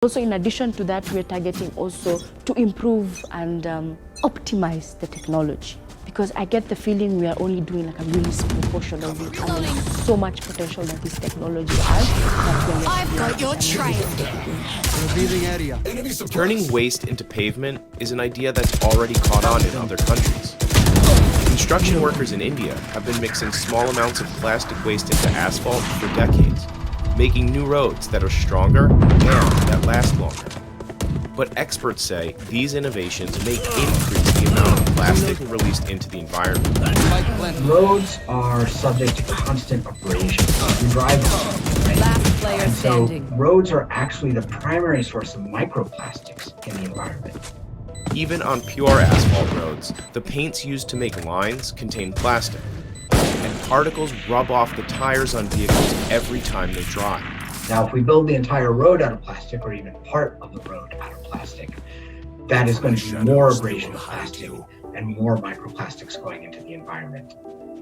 Also, in addition to that, we're targeting also to improve and optimize the technology, because I get the feeling we are only doing like a really small portion of it, and there's so much potential that this technology has. I've got your trail. Revealing area. Turning waste into pavement is an idea that's already caught on in other countries. Construction workers in India have been mixing small amounts of plastic waste into asphalt for decades, making new roads that are stronger and that last longer. But experts say these innovations may increase the amount of plastic released into the environment. Roads are subject to constant abrasion. We drive them, right? Last player And so standing. roads are actually the primary source of microplastics in the environment. Even on pure asphalt roads, the paints used to make lines contain plastic, and particles rub off the tires on vehicles every time they dry. Now, if we build the entire road out of plastic, or even part of the road out of plastic, that is going to be more abrasion of plastic and more microplastics going into the environment.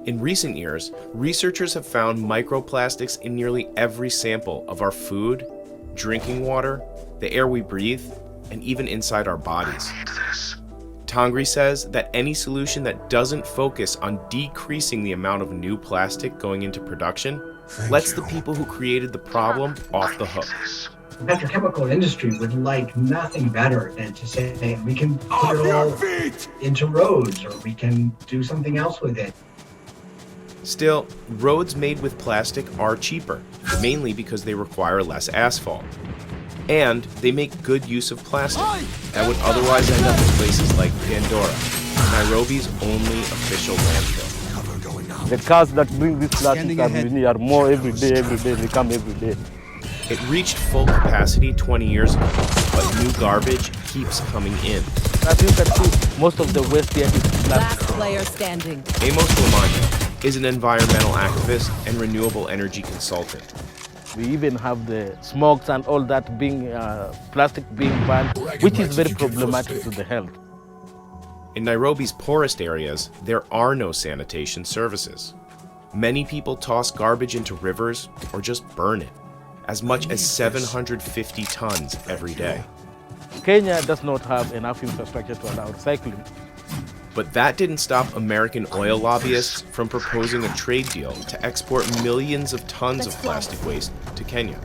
In recent years, researchers have found microplastics in nearly every sample of our food, drinking water, the air we breathe, and even inside our bodies. Tangri says that any solution that doesn't focus on decreasing the amount of new plastic going into production lets the people who created the problem off the hook. The petrochemical industry would like nothing better than to say, hey, we can put it all into roads, or we can do something else with it. Still, roads made with plastic are cheaper, mainly because they require less asphalt. And they make good use of plastic that would otherwise end up in places like Pandora, Nairobi's only official landfill. The cars that bring this plastic are more every day, they come every day. It reached full capacity 20 years ago, but new garbage keeps coming in. As you can see, most of the waste here is Last plastic. player standing. Amos Lamanya is an environmental activist and renewable energy consultant. We even have the smokes and all that being plastic being banned, which is very problematic to the health. In Nairobi's poorest areas, there are no sanitation services. Many people toss garbage into rivers or just burn it, as much as 750 tons every day. Kenya does not have enough infrastructure to allow recycling. But that didn't stop American oil lobbyists from proposing a trade deal to export millions of tons of plastic waste to Kenya.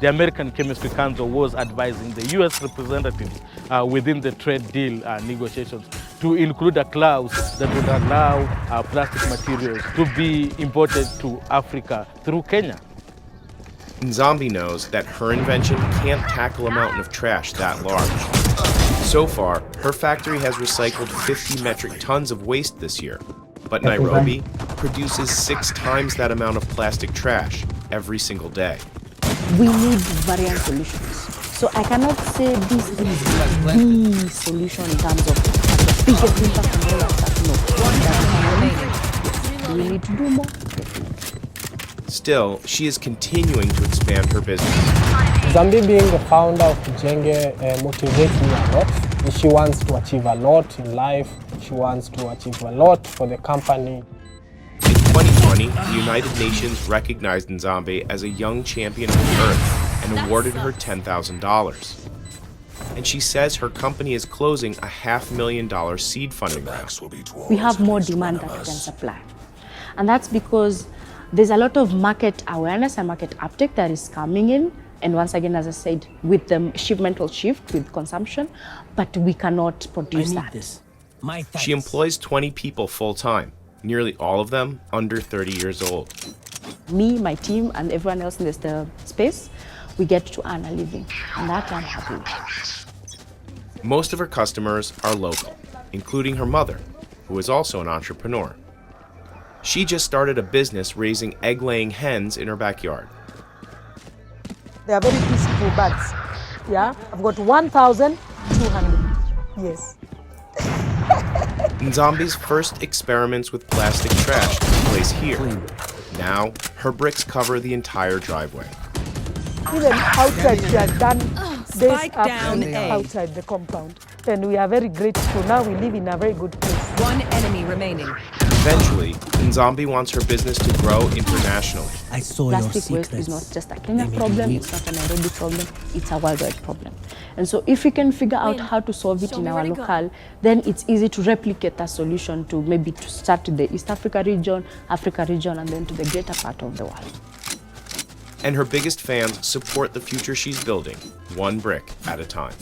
The American Chemistry Council was advising the U.S. representatives within the trade deal negotiations to include a clause that would allow plastic materials to be imported to Africa through Kenya. Nzambi knows that her invention can't tackle a mountain of trash that large. So far, her factory has recycled 50 metric tons of waste this year, but Nairobi produces 6 times that amount of plastic trash every single day. We need variant solutions. So I cannot say this is the solution in terms of the biggest impact on all of that. No. We need to do more. Still, she is continuing to expand her business. Zambi being the founder of Jenge motivates me a lot. She wants to achieve a lot in life. She wants to achieve a lot for the company. In 2020, the United Nations recognized Nzambi as a young champion of the Earth and awarded her $10,000. And she says her company is closing a $500,000 seed funding round. We have more demand than we can supply. And that's because there's a lot of market awareness and market uptake that is coming in. And once again, as I said, with the shipmental shift, with consumption, but we cannot produce that. She employs 20 people full-time, nearly all of them under 30 years old. Me, my team, and everyone else in this space, we get to earn a living, and that I'm happy with. Most of her customers are local, including her mother, who is also an entrepreneur. She just started a business raising egg-laying hens in her backyard. They are very peaceful birds. Yeah, I've got 1,200. Yes. Nzambi's first experiments with plastic trash took place here. Now, her bricks cover the entire driveway. Even outside, they are done days Spike down A. outside the compound. And we are very grateful. Now we live in a very good place. One enemy remaining. Eventually, Nzambi wants her business to grow internationally. I saw your Plastic waste secrets. is not just a Kenya They make problem, you it's not a Nairobi problem, it's a worldwide problem. And so if we can figure out how to solve it in our local, then it's easy to replicate that solution to maybe to start to the East Africa region, and then to the greater part of the world. And her biggest fans support the future she's building, one brick at a time.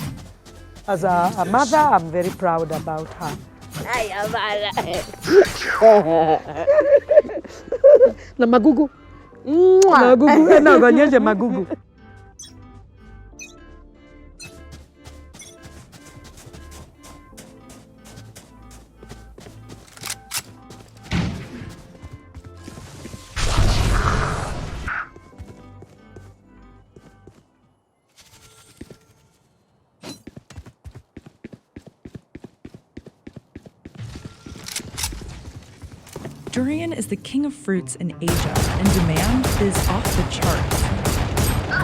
As a mother, I'm very proud about her. Na magugu. Magugu. Na gonyeshe magugu. Durian is the king of fruits in Asia, and demand is off the charts.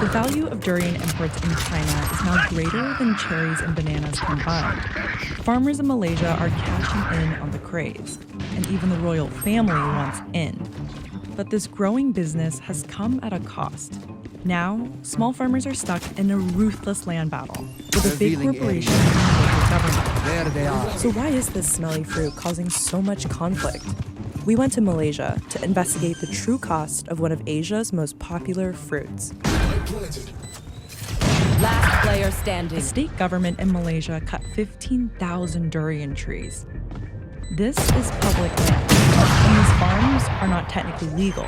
The value of durian imports in China is now greater than cherries and bananas combined. Farmers in Malaysia are cashing in on the craze, and even the royal family wants in. But this growing business has come at a cost. Now, small farmers are stuck in a ruthless land battle with a big corporation and local government. There they are. So why is this smelly fruit causing so much conflict? We went to Malaysia to investigate the true cost of one of Asia's most popular fruits. Last player standing. The state government in Malaysia cut 15,000 durian trees. This is public land, and these farms are not technically legal.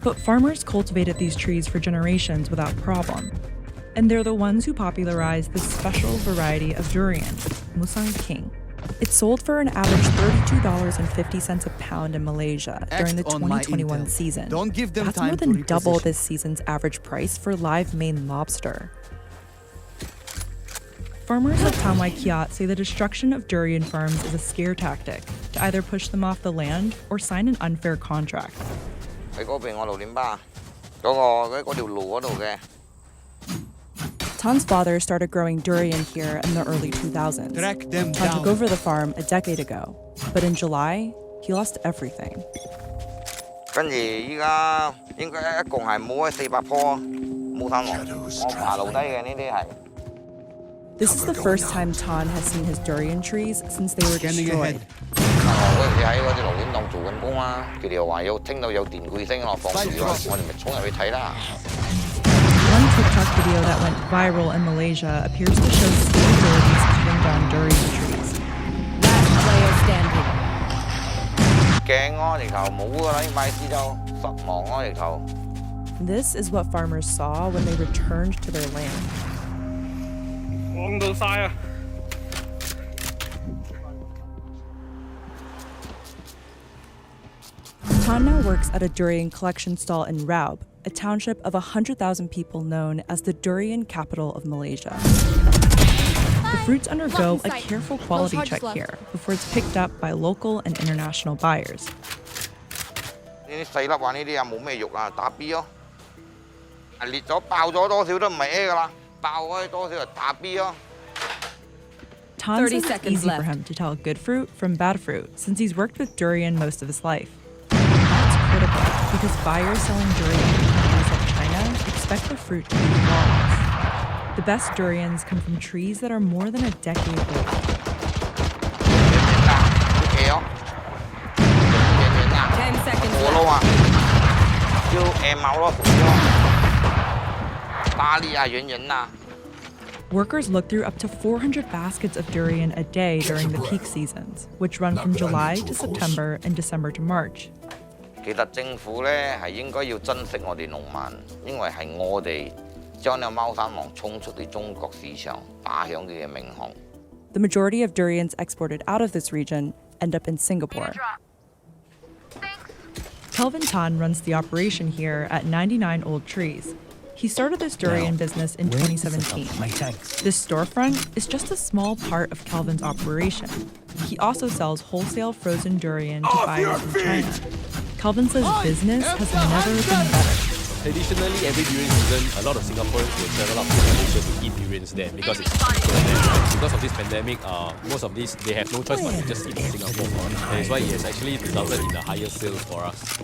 But farmers cultivated these trees for generations without problem. And they're the ones who popularized this special variety of durian, Musang King. It's sold for an average $32.50 a pound in Malaysia during the 2021 season. Don't give them That's time more to than double reposition. this season's average price for live Maine lobster. Farmers of Tamai Kiat say the destruction of durian farms is a scare tactic to either push them off the land or sign an unfair contract. Tan's father started growing durian here in the early 2000s. Track them Tan took down. over the farm a decade ago, but in July, he lost everything. This is the first time Tan has seen his durian trees since they were Scanning destroyed. ahead. One TikTok video that went viral in Malaysia appears to show state authorities cutting down durian trees. Last player standing. This is what farmers saw when they returned to their land. Tan now works at a durian collection stall in Raub, a township of 100,000 people known as the durian capital of Malaysia. The fruits undergo a careful quality check here before it's picked up by local and international buyers. Tan 30 says it's seconds easy for left. him to tell good fruit from bad fruit since he's worked with durian most of his life. That's critical because buyers selling durian in countries like China expect the fruit to be flawless. The best durians come from trees that are more than a decade old. 10 seconds left. Workers look through up to 400 baskets of durian a day during the peak seasons, which run from July to September and December to March. The majority of durians exported out of this region end up in Singapore. Kelvin Tan runs the operation here at 99 Old Trees. He started this durian business in 2017. This storefront is just a small part of Kelvin's operation. He also sells wholesale frozen durian to buyers in China. Kelvin says business has never been better. Traditionally, every durian season, a lot of Singaporeans will travel up to Malaysia to eat durian. experience there because it's cheaper there. Because of this pandemic, most of these, they have no choice but to just eat in Singapore. That is why it has actually resulted in a higher sales for us.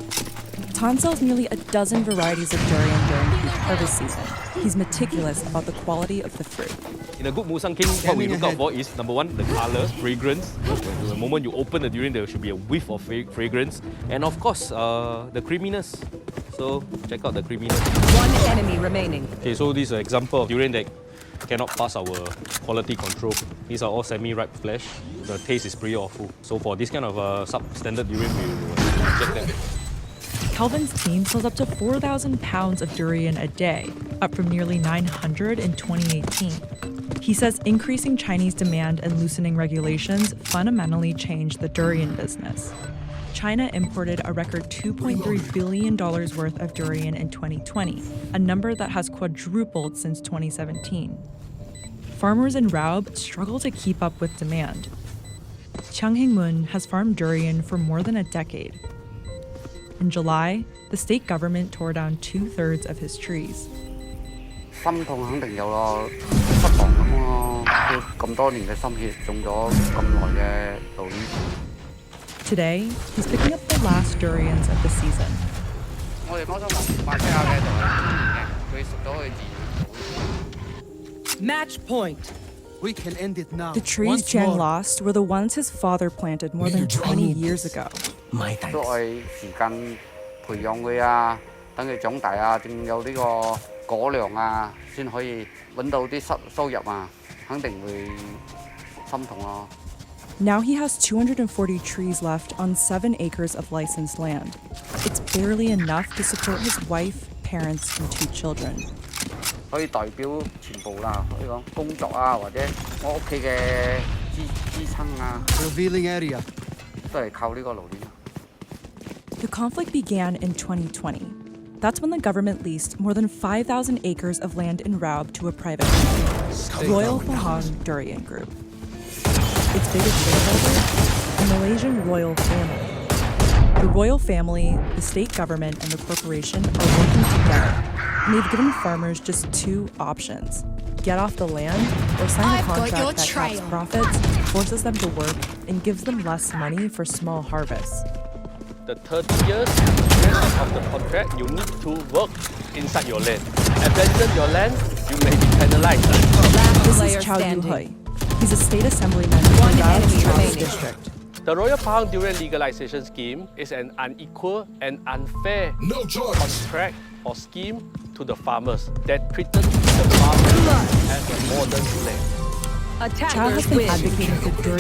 Tan sells nearly a dozen varieties of durian during peak harvest season. He's meticulous about the quality of the fruit. In a good Musang King, what we look out for is, number one, the color, fragrance. The moment you open the durian, there should be a whiff of fragrance. And of course, the creaminess. So check out the creaminess. One enemy remaining. Okay, so this is an example of durian that cannot pass our quality control. These are all semi-ripe flesh. The taste is pretty awful. So for this kind of substandard durian, we will reject them. Calvin's team sells up to 4,000 pounds of durian a day, up from nearly 900 in 2018. He says increasing Chinese demand and loosening regulations fundamentally changed the durian business. China imported a record $2.3 billion worth of durian in 2020, a number that has quadrupled since 2017. Farmers in Raub struggle to keep up with demand. Chiang Hing-mun has farmed durian for more than a decade. In July, the state government tore down 2/3 of his trees. 心痛肯定有咯，失望咁咯。咁多年嘅心血，種咗咁耐嘅稻呢。 Today, he's picking up the last durians of the season. 我哋幫手賣出下嘅就係天然嘅，佢食咗佢自然。 Match point. We can end it now. The trees Jiang lost were the ones his father planted more than 20 years ago. 都係時間培養佢啊，等佢長大啊，仲有呢個果糧啊，先可以揾到啲收入啊，肯定會心痛咯。 Now he has 240 trees left on 7 acres of licensed land. It's barely enough to support his wife, parents, and 2 children. 可以代表全部啦，可以講工作啊，或者我屋企嘅支撐啊。Revealing area. 都係靠呢個勞練。 The conflict began in 2020. That's when the government leased more than 5,000 acres of land in Raub to a private company, Royal Pahang Durian Group. Its biggest shareholder, the Malaysian royal family. The royal family, the state government, and the corporation are working together. And they've given farmers just 2 options. Get off the land or sign a contract that caps profits, forces them to work, and gives them less money for small harvests. The 30 years of the contract, you need to work inside your land. Abandon your land, you may be penalized. This is Chow Yu-hui. He's a state assemblyman from Raub's Charles district. The Royal Pahang Durian Legalization Scheme is an unequal and unfair contract or scheme to the farmers that treated the farmers as a modern slave. Chow has been advocating for durian